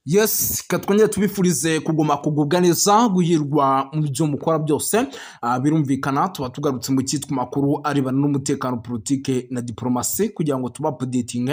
Yes, katwongera tubifurize kuguma kugubwa neza guhirwa mu byo mukora byose. Birumvikana tuba tugarutse mu cyitwa makuru arebana n'umutekano, politike na diplomasi kugira ngo tuba updating,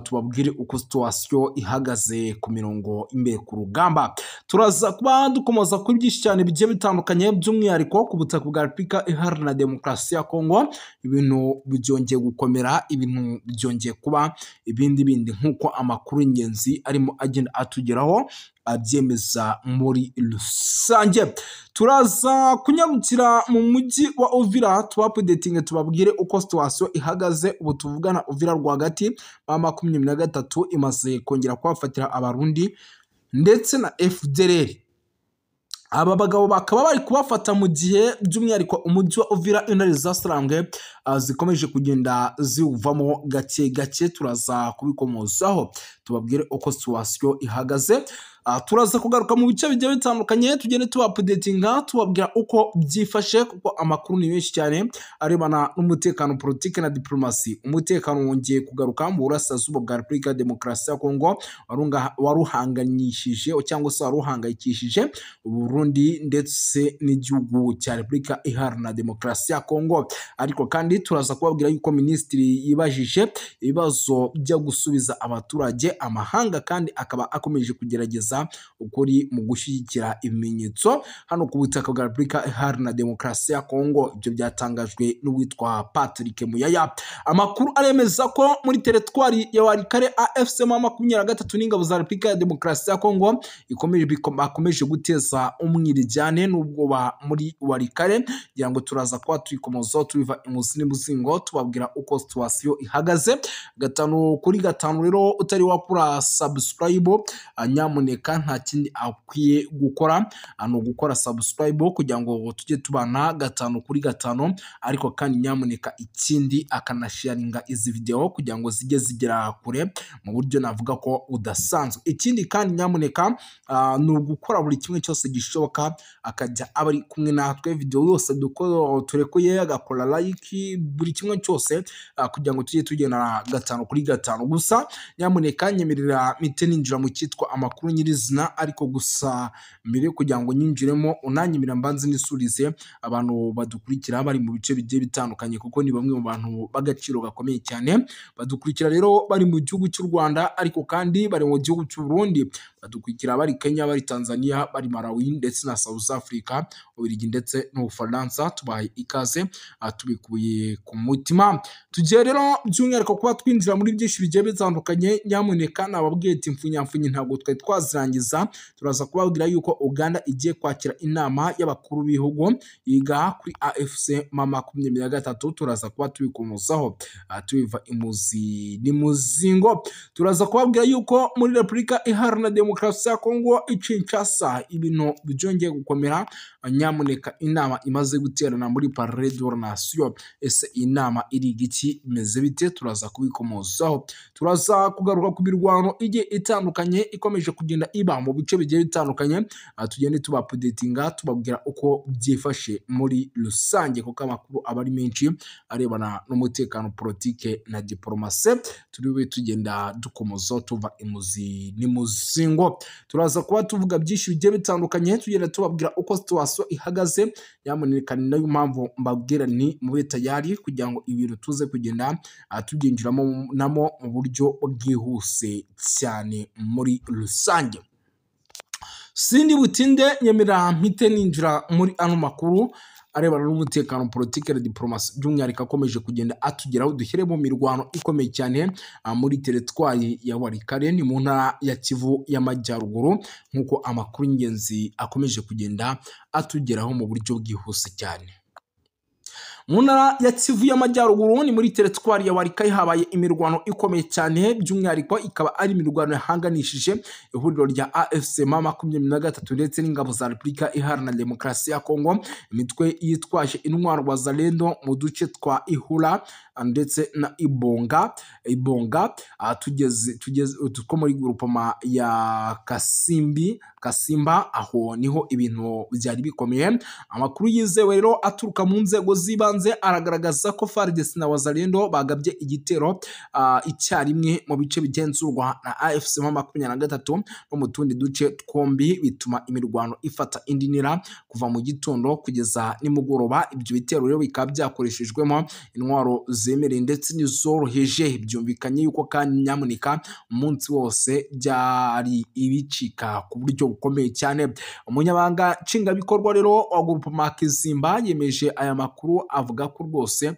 tubabwire uko situation ihagaze ku mirongo imbere ku rugamba. Turaza kuba dukomoza kuri byinshi cyane bigiye bitandukanye, by'umwihariko ku butaka bwa Repubulika Iharanira Demokarasi ya Kongo. Ibintu byongeye gukomera, ibintu byongeye kuba ibindi nk'uko amakuru y'ingenzi arimo agenda atugeraho abyemeza muri rusange. Turaza kunyarukira mu mujyi wa Uvira tubapudetinge tubabwire uko situation ihagaze. Ubu tuvugana Uvira rwagati M23 imaze kongera kwafatira abarundi ndetse na FDLR. Aba bagabo bakaba bari kubafata mu gihe by'umwihariko umujyi wa Uvira intare zasarambwe zikomeje kugenda ziwuvamo gake gake. Turaza kubikomozaho tubabwire uko situation ihagaze. Turaza kugaruka mu bice bigiye bitandukanye tugende tubapudetinga tubabwira uko byifashe, kuko amakuru ni menshi cyane arebana n'umutekano, politike na diplomasi. Umutekano wongeye kugaruka mu burasirazuba bwa Repubulika ya Demokarasi ya Kongo waruhanganyishije cyangwa se waruhangayikishije Burundi ndetse n'igihugu cya Repubulika Iharanira Demokarasi ya Kongo. Ariko kandi turaza kubabwira yuko minisitiri yibajije ibibazo byo gusubiza abaturage amahanga, kandi akaba akomeje kugerageza ukuri mu gushyigikira ibimenyetso hano ku butaka bwa Repubulika Iharanira Demokarasi ya Kongo. Ibyo byatangajwe n'uwitwa Patrick Muyaya. Amakuru aremeza ko muri teritwari ya Warikare AFC M23 n'ingabo za Repubulika ya Demokarasi ya Kongo bakomeje guteza umwirijyane n'ubwoba muri Warikare, kugira ngo turaza kuba tuyikomozaho tubiva imuzi n'umuzingo tubabwira uko situation ihagaze. 5 rero utari wakura subscribe, nyamuneka nta kindi akwiye gukora gukora subscribe kugira ngo tujye tubana 5 ariko kandi nyamuneka ikindi akanasharinga izi video kugira ngo zijye zigera kure mu buryo navuga ko udasanzwe. Ikindi kandi nyamuneka ni ugukora buri kimwe cyose gishoboka akajya abari kumwe natwe video yose turekuye agakora like buri kimwe cyose kugira ngo tujye tugena 5 gusa. Nyamuneka nyemerera mite ninjira mu cyitwa amakuru nyirizina, ariko gusa mbere kugira ngo nyinjiremo unanyimira mbanze nisurize abantu badukurikira bari mu bice bigiye bitandukanye, kuko ni bamwe mu bantu bagaciro gakomeye cyane badukurikira rero bari mu gihugu cy'u Rwanda, ariko kandi bari mu gihugu cy'u Burundi, badukurikira bari Kenya, bari Tanzania, bari Malawi ndetse na South Africa, Ububiligi ndetse n'Ubufaransa. Tubaye ikaze tubikuye ku mutima. Tugiye rero by'umwihariko kuba twinjira muri byinshi bigiye bitandukanye. Nyamuneka nababwiye ati mfunyamfunyi ntabwo twari twazirangiza. Turaza kubabwira yuko Uganda igiye kwakira inama y'abakuru b'ibihugu yiga kuri AFC M23. Turaza kuba tubikomozaho tubiva imuzi n'imuzingo. Turaza kubabwira yuko muri Repubulika Iharanira Demokarasi ya Kongo Kinshasa ibintu byongeye gukomera. Nyamuneka inama imaze guterana muri Palais de la Nation. Ese inama iri giki imeze bite? Turaza kubikomozaho. Turaza kugaruka ku birwano igiye itandukanye ikomeje kugenda iba mu bice bigiye bitandukanye. Tugende tuba updatinga tubabwira uko byifashe muri rusange, kuko amakuru aba ari menshi arebana n'umutekano, politike na diplomasi. Turiwe tugenda dukomozaho tuva imuzi n'imuzingo. Turaza kuba tuvuga byinshi bigiye bitandukanye tugenda tubabwira uko situation ihagaze. Nyamuneka ni nayo mpamvu mbabwira ni mube tayari kugira ngo ibintu tuze kugenda tubyinjiramo namo mu buryo bwihuse cyane muri rusange. Sindi butinde nyemera mpite ninjira muri ano makuru arebana n'umutekano, politike na diplomasi by'umwihariko akomeje kugenda atugeraho. Dushyire mu mirwano ikomeye cyane muri teritwari ya Warikare, ni mu ntara ya Kivu y'Amajyaruguru, nk'uko amakuru y'ingenzi akomeje kugenda atugeraho mu buryo bwihuse cyane. Mu ntara ya Kivu y'Amajyaruguru ni muri teritwari ya Warikare habaye imirwano ikomeye cyane, by'umwihariko ikaba ari imirwano yahanganishije ihuriro rya AFC M23 ndetse n'ingabo za Repubulika Iharanira Demokarasi ya Kongo. Imitwe yitwaje intwaro Wazalendo mu duce twa Ihura ndetse na Ibonga tugeze two muri groupement ya Kasimba aho niho ibintu byari bikomeye. Amakuru yizewe rero aturuka mu nzego z'ibanze aragaragaza ko FARDC na Wazalendo bagabye igitero icyarimwe mu bice bigenzurwa na AFC M23 no mu tundi duce twombi, bituma imirwano ifata indi ntera kuva mu gitondo kugeza nimugoroba. Ibyo bitero rero bikaba byakoreshejwemo intwaro zemereye ndetse n'izoroheje. Byumvikanye yuko kandi nyamuneka umunsi wose byari ibicika ku buryo bukomeye cyane. Umunyabanga nshingwabikorwa rero wa groupement Kizimba yemeje aya makuru, avuga ko rwose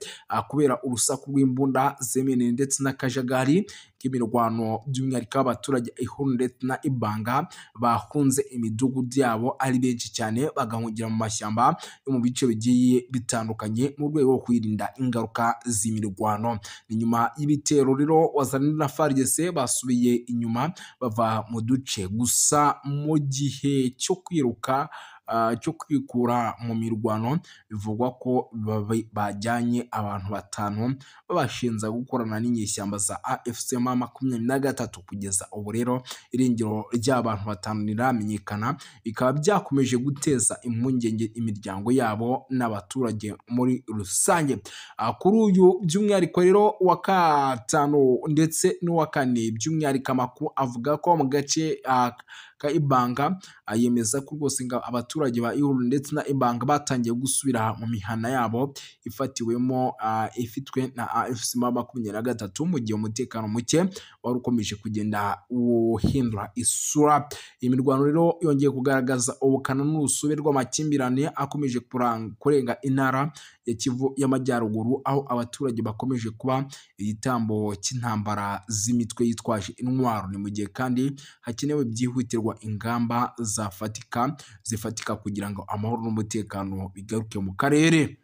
kubera urusaku rw'imbunda zemereye ndetse n'akajagari k'imirwano by'umwihariko abaturage Ihuru ndetse na Ibanga bahunze imidugudu yabo ari benshi cyane, bagahungira mu mashyamba yo mu bice bigiye bitandukanye mu rwego rwo kwirinda ingaruka z'imirwano. Nyuma y'ibitero rero Wazalendo na FARDC basubiye inyuma bava mu duce, gusa mu gihe cyo cyo kwikura mu mirwano bivugwa ko bajyanye abantu 5 babashinza gukorana n'inyeshyamba za AFC M23. Kugeza ubu rero irengero ry'abantu 5 riramenyekana, bikaba byakomeje guteza impungenge imiryango yabo n'abaturage muri rusange. Kuri uyu by'umwihariko rero wa 5 ndetse n'uwa 4 by'umwihariko amakuru avuga ko mu gace Ibanga yemeza ko rwose abaturage ba Ihuru ndetse na Ibanga batangiye gusubira mu mihana yabo ifitwe na AFC M23 mu gihe umutekano muke wari ukomeje kugenda uhindura isura. Imirwano rero yongeye kugaragaza ubukana n'urusobe rw'amakimbirane akomeje kurenga intara ya Kivu y'Amajyaruguru, aho abaturage bakomeje kuba igitambo cy'intambara z'imitwe yitwaje intwaro. Ni mu gihe kandi hakenewe byihutirwa ingamba zifatika kugira ngo amahoro n'umutekano bigaruke mu karere.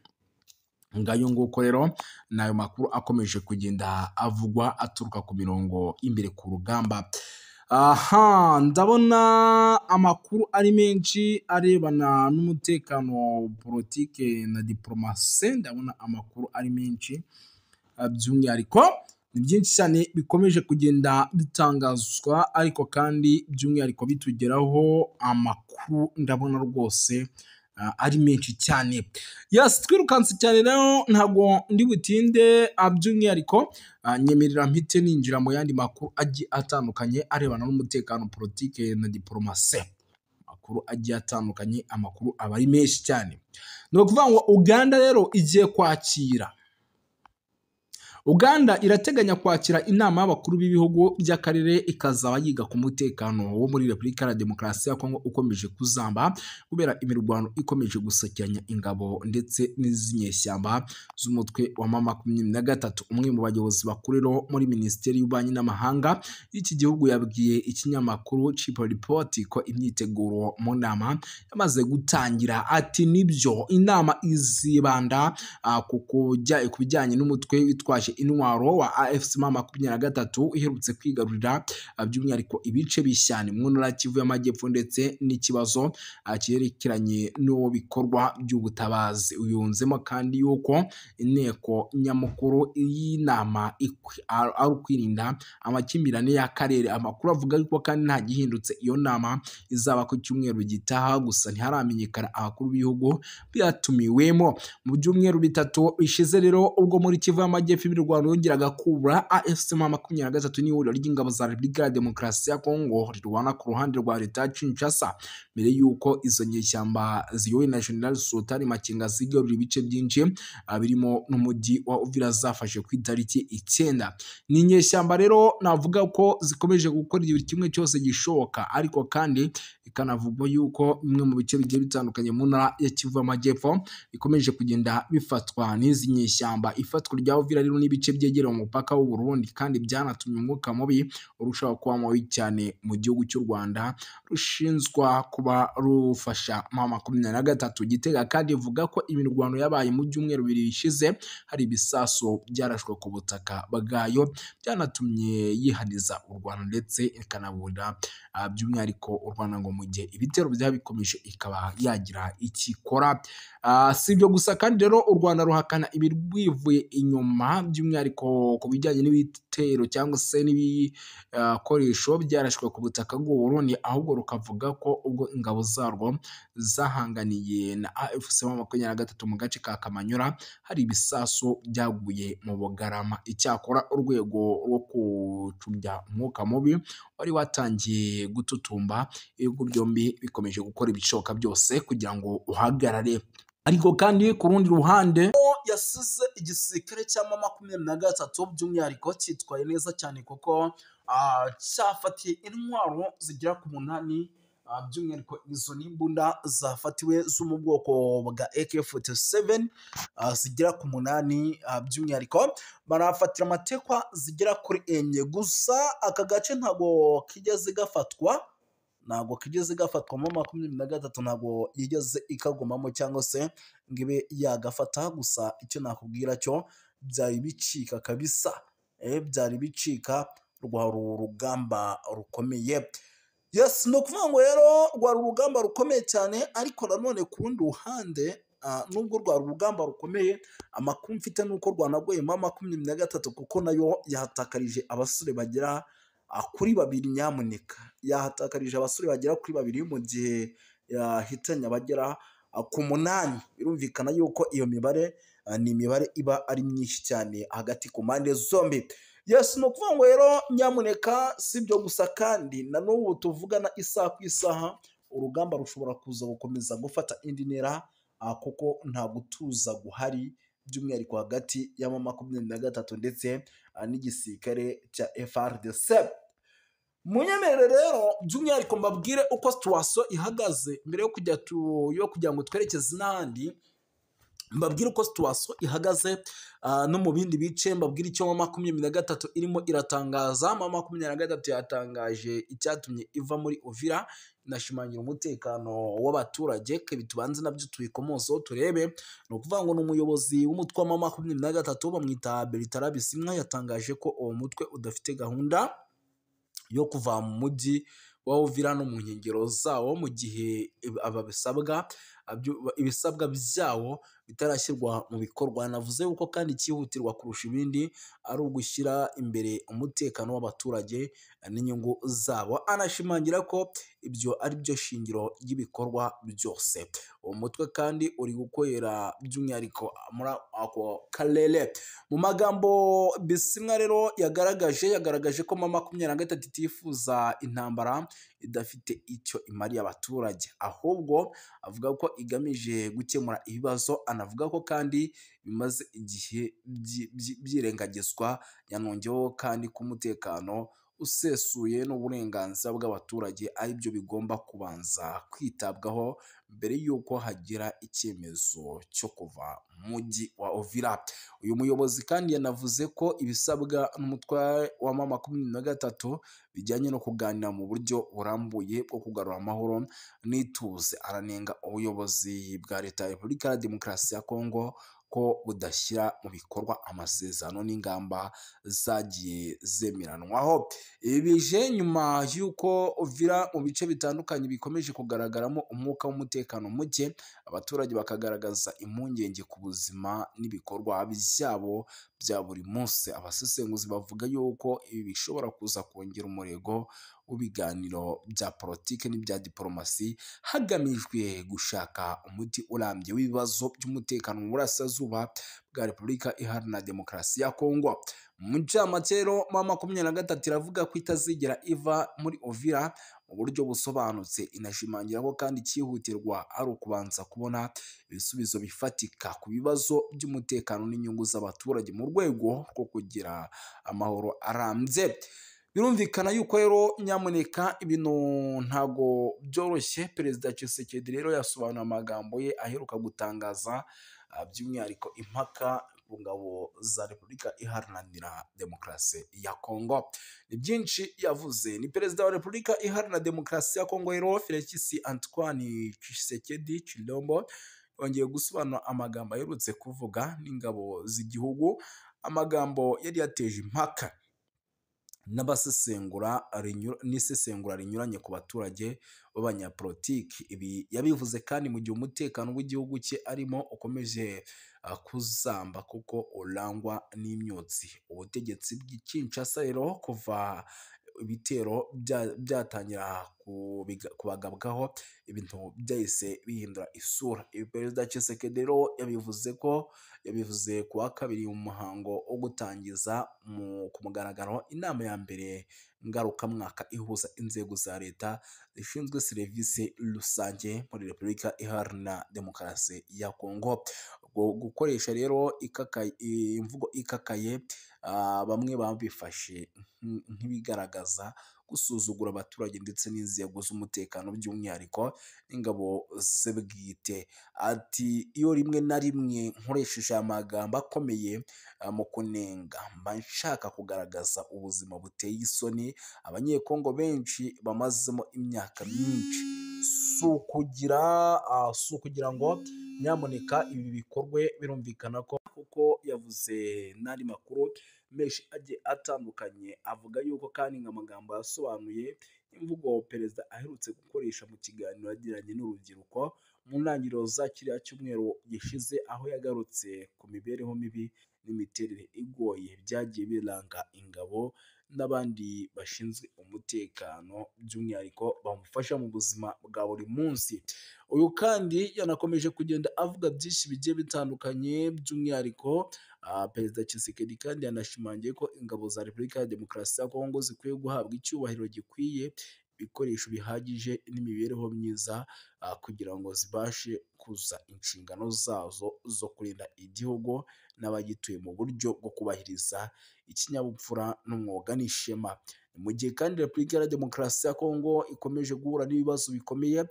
Ngayo nguko rero nayo makuru akomeje kugenda avugwa aturuka ku mirongo imbere ku rugamba. Ndabona amakuru ari menshi arebana n'umutekano, politike na diplomasi. Ndabona amakuru ari menshi by'umwihariko ni byinshi cyane bikomeje kugenda bitangazwa, ariko kandi by'umwihariko bitugeraho amakuru ndabona rwose ari menshi cyane. Twirukanse cyane rero ntabwo ndi butinde, by'umwihariko nyemerera mpite ninjira mu yandi makuru agiye atandukanye arebana n'umutekano, politike na diplomasi. Amakuru agiye atandukanye, amakuru aba ari menshi cyane. Ni ukuvuga ngo Uganda rero igiye kwakira Uganda irateganya kwakira inama y'abakuru b'ibihugu by'akarere, ikazaba yiga ku mutekano wo muri Repubulika ya Demokarasi ya Kongo ukomeje kuzamba kubera imirwano ikomeje gusakiranya ingabo ndetse n'izinyeshyamba z'umutwe wa M23. Umwe mu bayobozi bakuru muri Minisiteri y'Ububanyi n'Amahanga y'iki gihugu yabwiye ikinyamakuru Chip Report ko imyiteguro mu nama yamaze gutangira. Ati nibyo inama izibanda ku bijyanye n'umutwe witwaje intwaro wa AFC M23 iherutse kwigarurira by'umwihariko ibice bishyane mu ntara Kivu y'Amajyepfo ndetse n'ikibazo cyerekeranye no bikorwa by'ubutabazi. Uyunzemo kandi yuko inteko nyamukuru y'inama ari ukwirinda amakimbirane y'akarere. Amakuru avuga yuko kandi nta gihindutse iyo nama izaba ku cyumweru gitaha, gusa ntiharamenyekana abakuru b'ibihugu byatumiwemo. Mu byumweru 3 bishize rero ubwo muri Kivu y'Amajyepfo imirwano yongeraga kubura, AFC M23 n'ihuriro ry'ingabo za Repubulika ya Demokarasi ya Kongo rirwana ku ruhande rwa leta ya Kinshasa mbere yuko izo nyeshyamba ziyobowe na General Sultan Makenga zigarurira ibice byinshi birimo n'umujyi wa Uvira zafashe ku itariki 9. Ni nyeshyamba rero navuga ko zikomeje gukora igihe kimwe cyose gishoboka, ariko kandi ikanavugwa yuko bimwe mu bice bigiye bitandukanye mu ntara ya Kivu y'Amajyepfo bikomeje kugenda bifatwa n'izi nyeshyamba. Ifatwa rya Uvira rero n'ibice byegereye umupaka w'u Burundi kandi byanatumye umwuka mubi urushaho kuba mubi cyane mu gihugu cy'u Rwanda rushinzwa kuba rufasha M23. Gitega kandi ivuga ko imirwano yabaye mu byumweru 2 bishize hari ibisaso byarashwe ku butaka bwayo byanatumye yihaniza u Rwanda ndetse ikanaburira by'umwihariko u Rwanda ngo mu gihe ibitero byaba bikomeje ikaba yagira ikikora. Si ibyo gusa kandi rero u Rwanda ruhakana ibirwivuye inyuma by'umwihariko ku bijyanye n'ibitero cyangwa se n'ibikoresho byarashwe ku butaka bw'u Burundi, ahubwo rukavuga ko ubwo ingabo zarwo zahanganiye na AFC M23 mu gace ka Kamanyura hari ibisasu byaguye mu Bugarama. Icyakora urwego rwo gucubya umwuka mubi wari watangiye gututumba, ibihugu byombi bikomeje gukora ibishoboka byose kugira ngo uhagarare. Ariko kandi ku rundi ruhande yasize igisirikare cya M23 by'umwihariko cyitwaye neza cyane kuko cyafatiye intwaro zigera ku 8, by'umwihariko izo n'imbunda zafatiwe zo mu bwoko bwa AK47 zigera ku 8, by'umwihariko barafatira amatekwa zigera kuri 4 gusa. Aka gace ntago kigeze gafatwa mu M23, ntago yigeze ikagumamo cyangwa se ngibe yagafata. Gusa icyo nakubwira cyo byari bicika kabisa, byari bicika, rwa rugamba rukomeye. Yes, no kuvuga ngo rero rwa rugamba rukomeye cyane, ariko nanone ku rundi ruhande nubwo rwa rugamba rukomeye, amakuru mfite nuko rwanagoye M23 kuko nayo yahatakarije abasore bagera kuri 2 nyamuneka, yahatakarije abasore bagera kuri 2 mu gihe yahitanye abagera ku 8. Birumvikana yuko iyo mibare ni imibare iba ari myinshi cyane hagati ku mpande zombi. Yes, no kuvuga ngo rero nyamuneka sibyo gusa kandi na n'ubu tuvugana isaha ku isaha urugamba rushobora kuza gukomeza gufata indi ntera, kuko nta gutuza guhari by'umwihariko hagati ya M23 ndetse n'igisirikare cya FARDC. Munyemerere rero by'umwihariko mbabwire uko situation ihagaze mbere yo kugira ngo twerekeze n'ahandi. Mbabwire uko situation ihagaze no mu bindi bice, mbabwire icyo M23 irimo iratangaza. M23 yatangaje icyatumye iva muri Uvira, inashimangira umutekano w'abaturage. Bitubanze nabyo tuyikomozo turebe. No kuvuga ngo n'umuyobozi w'umutwe wa M23 bamwita Bertrand Bisimwa yatangaje ko uwo mutwe udafite gahunda yo kuva mu mujyi wa Uvira no mu nkengero zawo mu gihe ibisabwa byawo bitarashyirwa mu bikorwa. Navuze yuko kandi cyihutirwa kurusha ibindi ari ugushyira imbere umutekano w'abaturage n'inyungu zabo. Anashimangira ko ibyo ari byo shingiro ry'ibikorwa byose. Uwo mutwe kandi uri gukorera by'umwihariko muri ako karere. Mu magambo Bisimwa rero yagaragaje ko M23 itifuza intambara idafite icyo imariye abaturage, ahubwo avuga ko igamije gukemura ibibazo. Anavuga ko kandi bimaze igihe byirengagizwa. Yanongeyeho kandi ko umutekano usesuye n'uburenganzira bw'abaturage ari byo bigomba kubanza kwitabwaho mbere y'uko hagira icyemezo cyo kuva mu mujyi wa Uvira. Uyu muyobozi kandi yanavuze ko ibisabwa n'umutwe wa M23 bijyanye no kuganira mu buryo burambuye bwo kugarura amahoro n'ituze. Aranenga ubuyobozi bwa Leta ya Repubulika ya Demokarasi ya Kongo ko budashyira mu bikorwa amasezerano n'ingamba zagiye zemeranwaho. Ibi bije nyuma y'uko Uvira mu bice bitandukanye bikomeje kugaragaramo umwuka w'umutekano muke, abaturage bakagaragaza impungenge ku buzima n'ibikorwa byabo bya buri munsi. Abasesenguzi bavuga yuko ibi bishobora kuza kongera umurego w'ibiganiro bya politiki n'ibya diplomasi hagamijwe gushaka umuti urambye w'ibibazo by'umutekano mu burasirazuba bwa Repubulika Iharanira Demokarasi ya Kongo. Mu ncamake rero M23 iravuga ko itazigera iva muri Uvira mu buryo busobanutse. Inashimangira ko kandi cyihutirwa ari ukubanza kubona ibisubizo bifatika ku bibazo by'umutekano n'inyungu z'abaturage mu rwego rwo kugira amahoro arambye. Birumvikana yuko rero nyamuneka ibintu ntago byoroshye. Perezida Tshisekedi rero yasobanuye amagambo ye aheruka gutangaza by'umwihariko impaka ku ngabo za Repubulika Iharanira Demokarasi ya Kongo. Ni byinshi yavuze. Ni Perezida wa Repubulika Iharanira Demokarasi ya Kongo rero Felix Antoine Tshisekedi Tshilombo yongeye gusobanura amagambo aherutse kuvuga n'ingabo z'igihugu, amagambo yari yateje impaka. n'isesengura rinyuranye ku baturage b'abanyapolitiki. Ibi yabivuze kandi mu gihe umutekano w'igihugu cye arimo ukomeje kuzamba kuko urangwa n'imyotsi. Ubutegetsi bw'i Kinshasa rero kuva ibitero byatangira kubagabwaho, ibintu byahise bihindura isura. Ibi Perezida Tshisekedi rero yabivuze ku wa kabiri mu muhango wo gutangiza ku mugaragaro inama ya mbere ngarukamwaka ihuza inzego za leta zishinzwe serivisi rusange muri Repubulika Iharanira Demokarasi ya Kongo. Gukoresha rero imvugo ikakaye, bamwe babifashe nk'ibigaragaza gusuzugura abaturage ndetse n'inzego z'umutekano by'umwihariko n'ingabo ze bwite. Ati iyo rimwe na rimwe nkoresheje amagambo akomeye mu kunenga, mba nshaka kugaragaza ubuzima buteye isoni abanyekongo benshi bamazemo imyaka myinshi. Si ukugira ngo nyamuneka ibi bikorwe. Birumvikana ko kuko yavuze n'andi makuru menshi agiye atandukanye, avuga yuko kandi nk'amagambo yasobanuye imvugo perezida aherutse gukoresha mu kiganiro yagiranye n'urubyiruko mu ntangiriro za kiriya cyumweru gishize, aho yagarutse ku mibereho mibi n'imiterere igoye byagiye biranga ingabo n'abandi bashinzwe umutekano by'umwihariko bamufasha mu buzima bwa buri munsi. Uyu kandi yanakomeje kugenda avuga byinshi bigiye bitandukanye by'umwihariko Perezida Tshisekedi kandi yanashimangiye ko ingabo za Repubulika ya Demokarasi ya Kongo zikwiye guhabwa icyubahiro gikwiye, ibikoresho bihagije n'imibereho myiza kugira ngo zibashe kuzuza inshingano zazo zo kurinda igihugu n'abagituye mu buryo bwo kubahiriza ikinyabupfura n'umwuga n'ishema. Mu gihe kandi Repubulika ya Demokarasi ya Kongo ikomeje guhura n'ibibazo bikomeye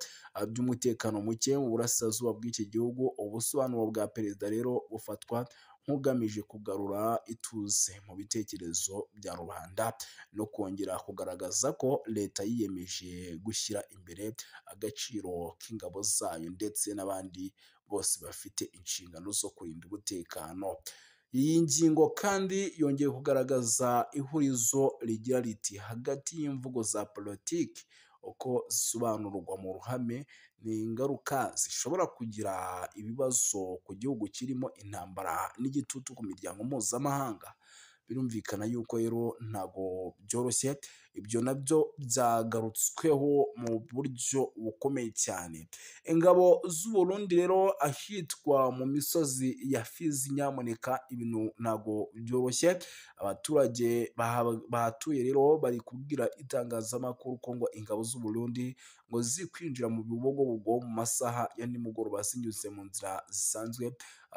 by'umutekano muke mu burasirazuba bw'iki gihugu, ubusobanuro bwa perezida rero bufatwa nk'ugamije kugarura ituze mu bitekerezo bya rubanda no kongera kugaragaza ko leta yiyemeje gushyira imbere agaciro k'ingabo zayo ndetse n'abandi bose bafite inshingano zo kurinda umutekano. Iyi ngingo kandi yongeye kugaragaza ihurizo rigira riti hagati y'imvugo za politiki uko zisobanurwa mu ruhame ni ingaruka zishobora kugira ibibazo ku gihugu kirimo intambara n'igitutu ku miryango mpuzamahanga. Birumvikana yuko rero ntabwo byoroshye, ibyo nabyo byagarutsweho mu buryo bukomeye cyane. Ingabo z'u Burundi rero ahitwa mu misozi ya Fizi, nyamuneka ibintu ntabwo byoroshye. Abaturage bahatuye rero bari kubwira itangazamakuru ko ngo ingabo z'u Burundi ngo ziri kwinjira mu bibogobogo mu masaha ya nimugoroba zinyuze mu nzira zisanzwe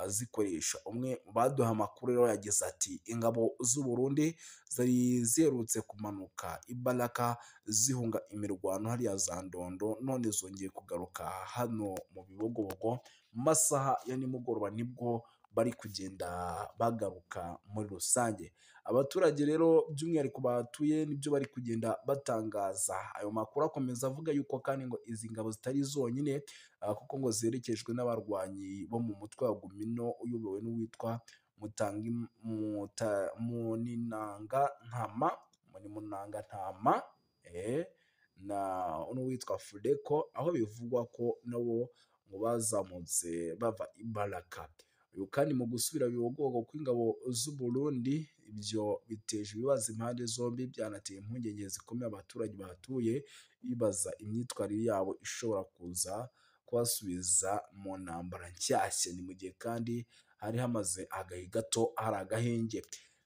zikoresha. Umwe mu baduha amakuru rero yagize ati ingabo z'u Burundi zari ziherutse kumanuka Ibaraka zihunga imirwano hariya za Ndondo, none zongeye kugaruka hano mu bibogobogo mu masaha ya nimugoroba nibwo bari kugenda bagaruka muri rusange. Abaturage rero by'umwihariko bahatuye nibyo bari kugenda batangaza. Ayo makuru akomeza avuga yuko kandi ngo izi ngabo zitari zonyine kuko ngo zerekejwe n'abarwanyi bo mu mutwe wa Gumino uyobowe n'uwitwa Munangantama n'uwitwa Fudeko, aho bivugwa ko nabo ngo bazamutse bava Ibaraka. Uyu kandi mu gusubira bibogobogo kw'ingabo z'u Burundi, ibyo biteje ibibazo impande zombi, byanateye impungenge zikomeye abaturage bahatuye bibaza imyitwarire yabo ishobora kuza kubasubiza mu ntambara nshyashya. Ni mu gihe kandi hari hamaze agahe gato hari agahenge.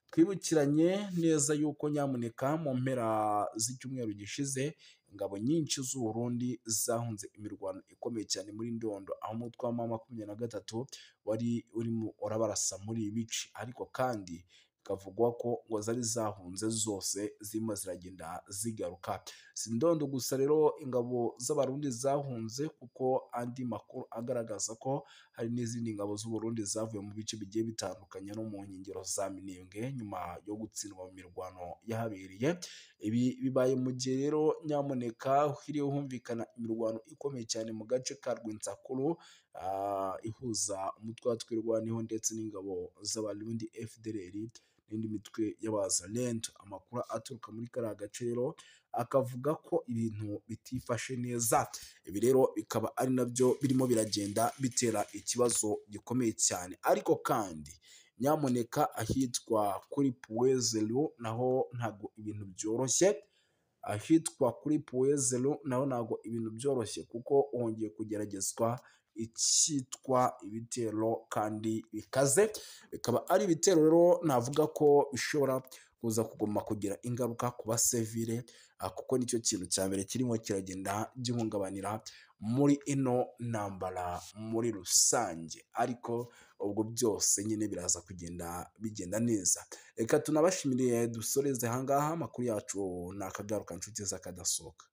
Twibukiranye neza yuko nyamuneka mu mpera z'icyumweru gishize ingabo nyinshi z'u Burundi zahunze imirwano ikomeye cyane muri Ndondo, aho umutwe wa M23 wari urimo urabarasa muri ibi bice, ariko kandi bikavugwa ko ngo zari zahunze zose zirimo ziragenda zigaruka. Si Ndondo gusa rero ingabo z'abarundi zahunze, kuko andi makuru agaragaza ko hari n'izindi ngabo z'u Burundi zavuye mu bice bigiye bitandukanye no mu nkengero za Minembwe nyuma yo gutsindwa mu mirwano yahabereye. Ibi bibaye mu gihe rero nyamuneka hiriwe humvikana imirwano ikomeye cyane mu gace ka Rwenzakuru ihuza umutwe wa Twirwaneho ndetse n'ingabo z'abarundi FDLR n'indi mitwe y'abazalendo. Amakuru aturuka muri kariya gace rero akavuga ko ibintu bitifashe neza. Ibi rero bikaba ari nabyo birimo biragenda bitera ikibazo gikomeye cyane, ariko kandi nyamuneka ahitwa kuri Puwezelu naho ntabwo ibintu byoroshye. Ahitwa kuri Puwezelu naho ntabwo ibintu byoroshye, kuko hongeye kugeragezwa icyitwa ibitero kandi bikaze. Bikaba ari ibitero rero navuga ko bishobora kuza kuguma kugira ingaruka ku basivile, kuko nicyo kintu cya mbere kirimo kiragenda gihungabanira muri ino ntambara muri rusange, ariko ubwo byose nyine biraza kugenda bigenda neza. Reka tunabashimire dusoreze ahangaha, amakuru yacu ni akagaruka nshuti z'akadasohoka.